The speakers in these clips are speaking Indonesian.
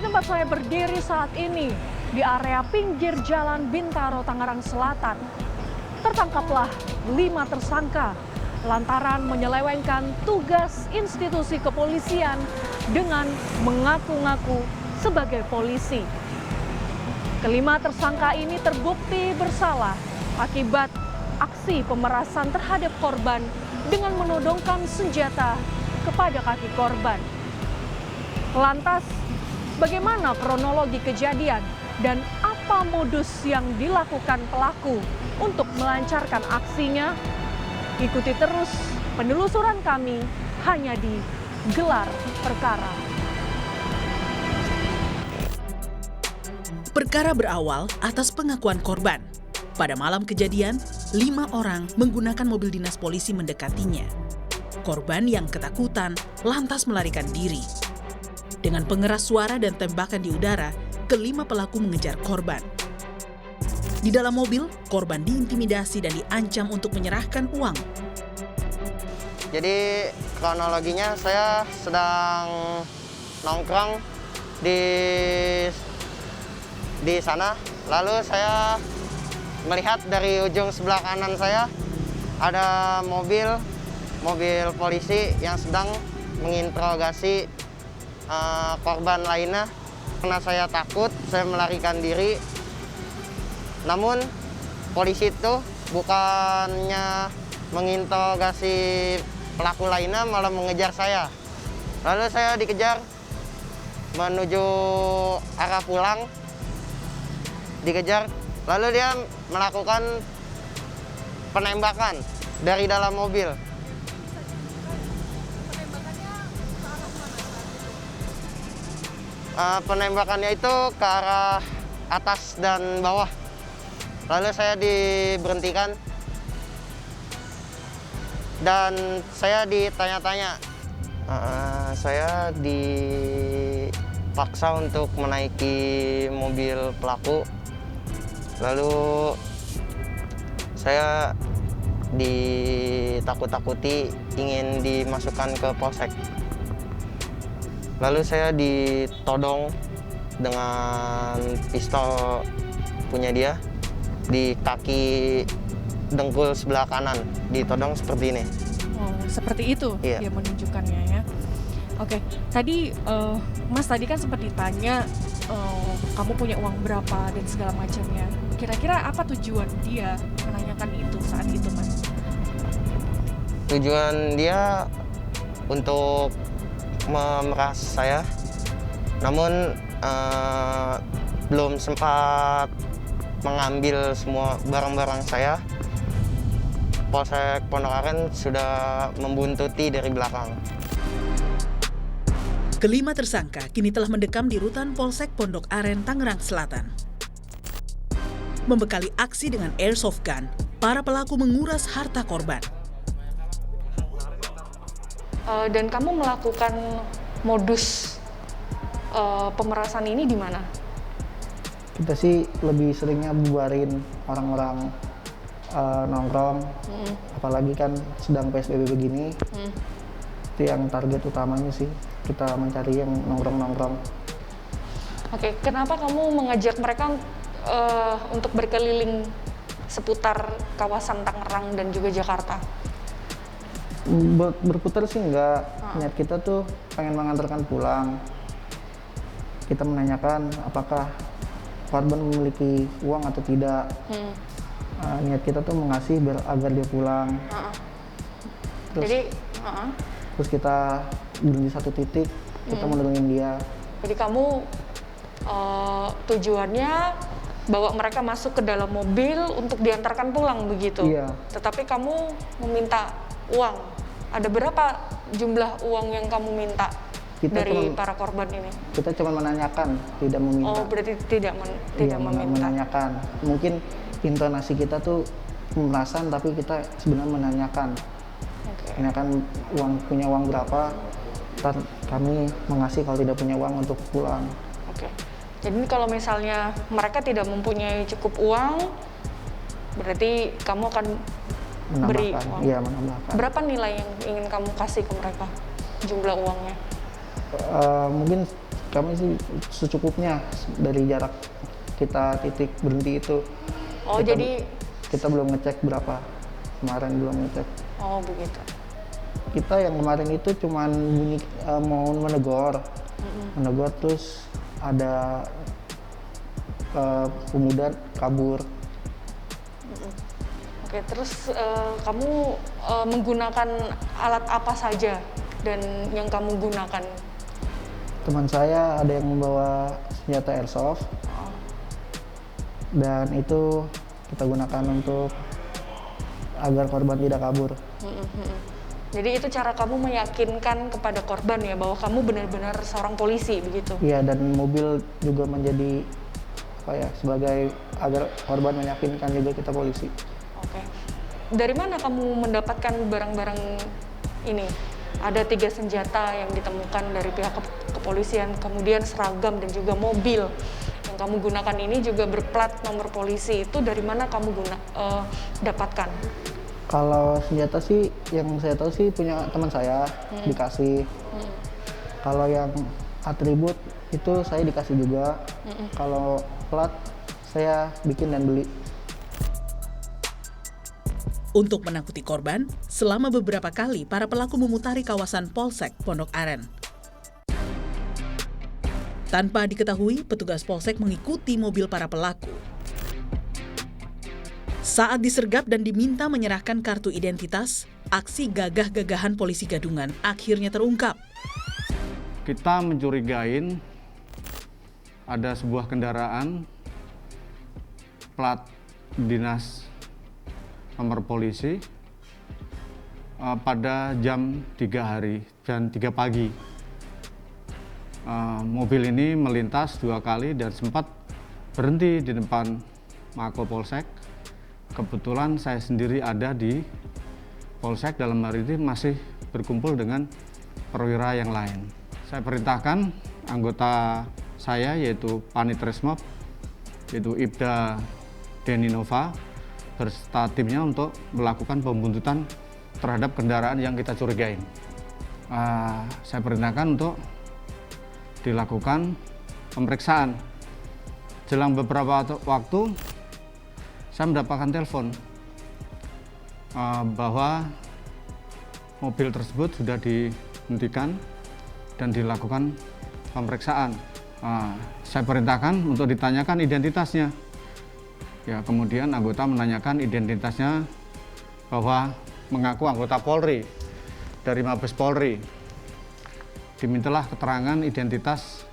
Di tempat saya berdiri saat ini, di area pinggir Jalan Bintaro, Tangerang Selatan, tertangkaplah 5 tersangka lantaran menyelewengkan tugas institusi kepolisian dengan mengaku-ngaku sebagai polisi. Kelima tersangka ini terbukti bersalah akibat aksi pemerasan terhadap korban dengan menodongkan senjata kepada kaki korban. Lantas, bagaimana kronologi kejadian dan apa modus yang dilakukan pelaku untuk melancarkan aksinya? Ikuti terus penelusuran kami hanya di Gelar Perkara. Perkara berawal atas pengakuan korban. Pada malam kejadian, 5 orang menggunakan mobil dinas polisi mendekatinya. Korban yang ketakutan lantas melarikan diri. Dengan pengeras suara dan tembakan di udara, kelima pelaku mengejar korban. Di dalam mobil, korban diintimidasi dan diancam untuk menyerahkan uang. Jadi kronologinya saya sedang nongkrong di sana, lalu saya melihat dari ujung sebelah kanan saya ada mobil polisi yang sedang menginterogasi korban lainnya. Karena saya takut, saya melarikan diri. Namun polisi itu bukannya menginterogasi pelaku lainnya, malah mengejar saya. Lalu saya dikejar menuju arah pulang, dikejar. Lalu dia melakukan penembakan dari dalam mobil. Penembakannya itu ke arah atas dan bawah. Lalu saya diberhentikan dan saya ditanya-tanya. Saya dipaksa untuk menaiki mobil pelaku. Lalu saya ditakut-takuti ingin dimasukkan ke polsek. Lalu saya ditodong dengan pistol punya dia di kaki dengkul sebelah kanan, ditodong seperti ini. Oh, seperti itu Iya. dia menunjukkannya ya. Oke, tadi Mas tadi kan sempat ditanya kamu punya uang berapa dan segala macamnya. Kira-kira apa tujuan dia menanyakan itu saat itu, Mas? Tujuan dia untuk memeras saya, namun belum sempat mengambil semua barang-barang saya. Polsek Pondok Aren sudah membuntuti dari belakang. Kelima tersangka kini telah mendekam di rutan Polsek Pondok Aren, Tangerang Selatan. Membekali aksi dengan airsoft gun, para pelaku menguras harta korban. Dan kamu melakukan modus pemerasan ini di mana? Kita sih lebih seringnya bubarin orang-orang nongkrong, apalagi kan sedang PSBB begini. Itu yang target utamanya sih, kita mencari yang nongkrong-nongkrong. Oke, kenapa kamu mengajak mereka untuk berkeliling seputar kawasan Tangerang dan juga Jakarta? Berputar sih enggak, niat kita tuh pengen mengantarkan pulang. Kita menanyakan apakah korban memiliki uang atau tidak. Niat kita tuh mengasih agar dia pulang. Terus kita berhenti satu titik, kita menolongin dia. Jadi kamu tujuannya bawa mereka masuk ke dalam mobil untuk diantarkan pulang begitu? Iya. Tetapi kamu meminta uang. Ada berapa jumlah uang yang kamu minta dari para korban ini? Kita cuma menanyakan, tidak meminta. Oh, berarti tidak meminta. Menanyakan. Mungkin intonasi kita tuh pemerasan, tapi kita sebenarnya menanyakan. Menanyakan punya uang berapa, ntar kami mengasih kalau tidak punya uang untuk pulang. Oke. Jadi kalau misalnya mereka tidak mempunyai cukup uang, berarti kamu akan beri uang. Iya, menambahkan. Berapa nilai yang ingin kamu kasih ke mereka, jumlah uangnya? Mungkin kami sih secukupnya dari jarak kita titik berhenti itu. Oh, Kita- jadi Kita belum ngecek berapa, kemarin belum ngecek. oh begitu. Kita yang kemarin itu cuman bunyi mau menegur, terus ada pemuda kabur. Oke, terus kamu menggunakan alat apa saja dan yang kamu gunakan? Teman saya ada yang membawa senjata airsoft, dan itu kita gunakan untuk agar korban tidak kabur. Jadi itu cara kamu meyakinkan kepada korban ya bahwa kamu benar-benar seorang polisi begitu? Iya, dan mobil juga menjadi apa ya, sebagai agar korban meyakinkan juga kita polisi. Oke. Dari mana kamu mendapatkan barang-barang ini? Ada 3 senjata yang ditemukan dari pihak kepolisian, kemudian seragam dan juga mobil yang kamu gunakan ini juga berplat nomor polisi. Itu dari mana kamu dapatkan? Kalau senjata sih yang saya tahu sih punya teman saya, dikasih. Kalau yang atribut itu saya dikasih juga. Kalau plat saya bikin dan beli. Untuk menakuti korban, selama beberapa kali para pelaku memutari kawasan Polsek Pondok Aren. Tanpa diketahui, petugas Polsek mengikuti mobil para pelaku. Saat disergap dan diminta menyerahkan kartu identitas, aksi gagah-gagahan polisi gadungan akhirnya terungkap. Kita mencurigain ada sebuah kendaraan plat dinas nomor polisi pada jam 3 pagi. Mobil ini melintas 2 kali dan sempat berhenti di depan Mako Polsek. Kebetulan saya sendiri ada di Polsek, dalam hari ini masih berkumpul dengan perwira yang lain. Saya perintahkan anggota saya yaitu Panit Resmob, yaitu Ibda Deninova berserta timnya untuk melakukan pembuntutan terhadap kendaraan yang kita curigain. Saya perintahkan untuk dilakukan pemeriksaan. Jelang beberapa waktu saya mendapatkan telepon bahwa mobil tersebut sudah dihentikan dan dilakukan pemeriksaan. Saya perintahkan untuk ditanyakan identitasnya. Ya, kemudian anggota menanyakan identitasnya bahwa mengaku anggota Polri dari Mabes Polri. Dimintalah keterangan identitas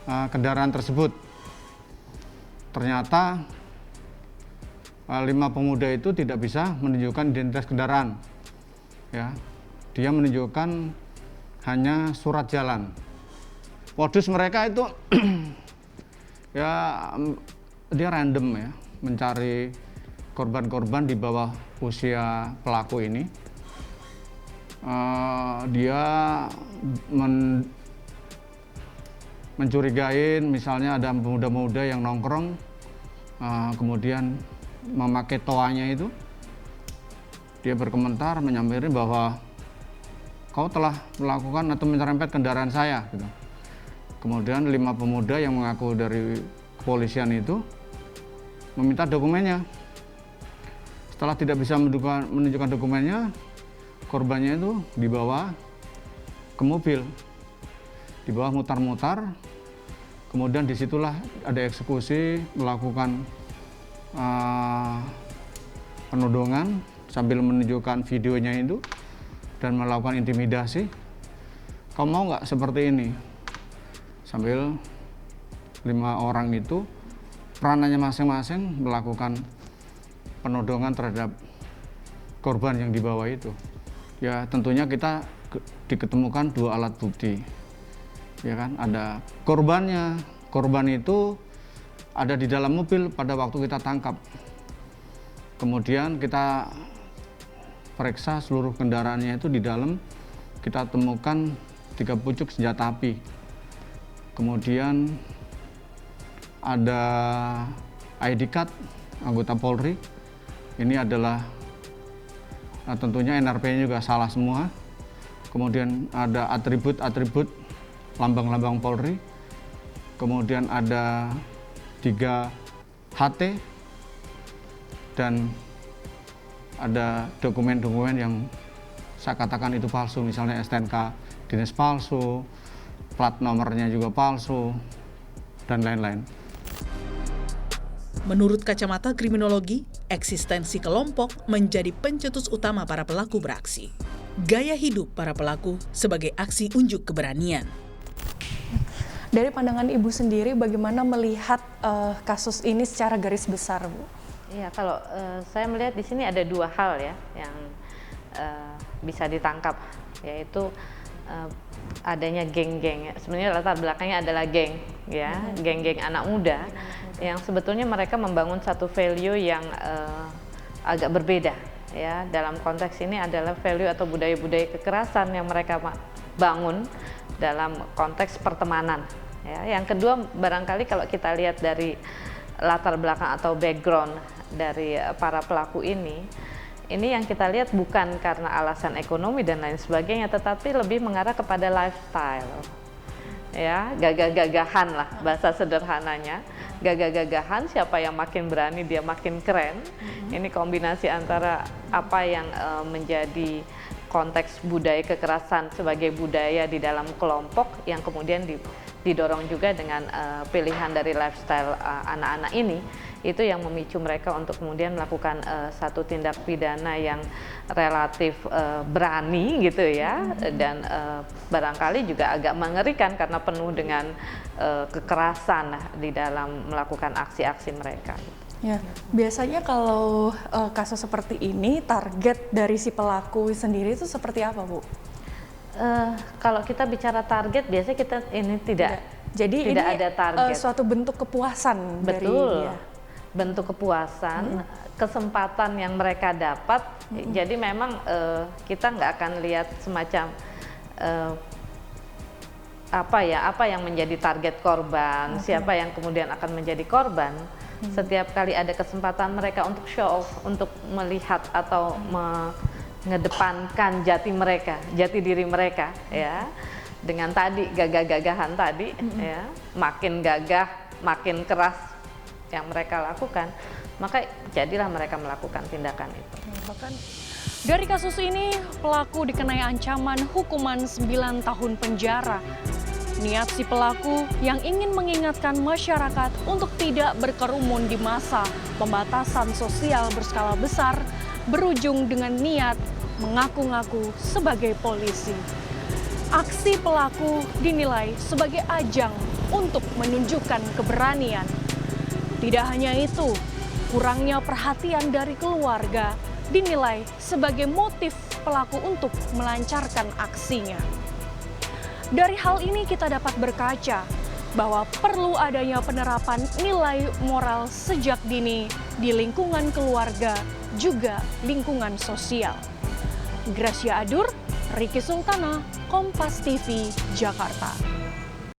kendaraan tersebut. Ternyata 5 pemuda itu tidak bisa menunjukkan identitas kendaraan. Ya, dia menunjukkan hanya surat jalan. Modus mereka itu ya dia random ya, mencari korban-korban di bawah usia pelaku ini. Dia mencurigain misalnya ada pemuda-pemuda yang nongkrong, kemudian memakai toanya itu. Dia berkomentar menyampaikan bahwa kau telah melakukan atau menyerempet kendaraan saya gitu. Kemudian 5 pemuda yang mengaku dari kepolisian itu meminta dokumennya. Setelah tidak bisa menunjukkan dokumennya, korbannya itu dibawa ke mobil, dibawa mutar-mutar. Kemudian disitulah ada eksekusi, melakukan penodongan sambil menunjukkan videonya itu dan melakukan intimidasi. Kau mau nggak seperti ini? Sambil 5 orang itu peranannya masing-masing melakukan penodongan terhadap korban yang dibawa itu. Ya tentunya kita diketemukan 2 alat bukti. Ya kan, ada korbannya. Korban itu ada di dalam mobil pada waktu kita tangkap. Kemudian kita periksa seluruh kendaraannya itu di dalam, kita temukan 3 pucuk senjata api. Kemudian ada ID card anggota Polri. Ini adalah tentunya NRP-nya juga salah semua. Kemudian ada atribut-atribut lambang-lambang Polri kemudian ada 3 HT, dan ada dokumen-dokumen yang saya katakan itu palsu, misalnya STNK dinas palsu, plat nomornya juga palsu, dan lain-lain. Menurut kacamata kriminologi, eksistensi kelompok menjadi pencetus utama para pelaku beraksi. Gaya hidup para pelaku sebagai aksi unjuk keberanian. Dari pandangan Ibu sendiri, bagaimana melihat kasus ini secara garis besar, Bu? Iya, kalau saya melihat di sini ada 2 hal ya yang bisa ditangkap, yaitu adanya geng-geng. Sebenarnya latar belakangnya adalah geng, ya, geng-geng anak muda yang sebetulnya mereka membangun satu value yang agak berbeda, ya. Dalam konteks ini adalah value atau budaya-budaya kekerasan yang mereka bangun dalam konteks pertemanan. Ya. Yang kedua, barangkali kalau kita lihat dari latar belakang atau background dari para pelaku ini yang kita lihat bukan karena alasan ekonomi dan lain sebagainya, tetapi lebih mengarah kepada lifestyle. Ya, gagah-gagahan lah bahasa sederhananya. Gagah-gagahan, siapa yang makin berani dia makin keren. Ini kombinasi antara apa yang menjadi konteks budaya kekerasan sebagai budaya di dalam kelompok yang kemudian didorong juga dengan pilihan dari lifestyle anak-anak ini, itu yang memicu mereka untuk kemudian melakukan satu tindak pidana yang relatif berani gitu ya, dan barangkali juga agak mengerikan karena penuh dengan kekerasan di dalam melakukan aksi-aksi mereka. Ya, biasanya kalau kasus seperti ini, target dari si pelaku sendiri itu seperti apa, Bu? Kalau kita bicara target, biasanya kita ini tidak ada target. Suatu bentuk kepuasan dari dia. Bentuk kepuasan, kesempatan yang mereka dapat. Jadi memang kita nggak akan lihat semacam apa yang menjadi target korban, siapa yang kemudian akan menjadi korban. Setiap kali ada kesempatan mereka untuk show off, untuk melihat atau mengedepankan jati diri mereka, ya, dengan tadi gagah-gagahan tadi, ya, makin gagah, makin keras yang mereka lakukan, maka jadilah mereka melakukan tindakan itu. Bahkan dari kasus ini, pelaku dikenai ancaman hukuman 9 tahun penjara. Niat si pelaku yang ingin mengingatkan masyarakat untuk tidak berkerumun di masa pembatasan sosial berskala besar berujung dengan niat mengaku-ngaku sebagai polisi. Aksi pelaku dinilai sebagai ajang untuk menunjukkan keberanian. Tidak hanya itu, kurangnya perhatian dari keluarga dinilai sebagai motif pelaku untuk melancarkan aksinya. Dari hal ini kita dapat berkaca bahwa perlu adanya penerapan nilai moral sejak dini di lingkungan keluarga, juga lingkungan sosial. Gracia Adur, Riki Sultana, Kompas TV, Jakarta.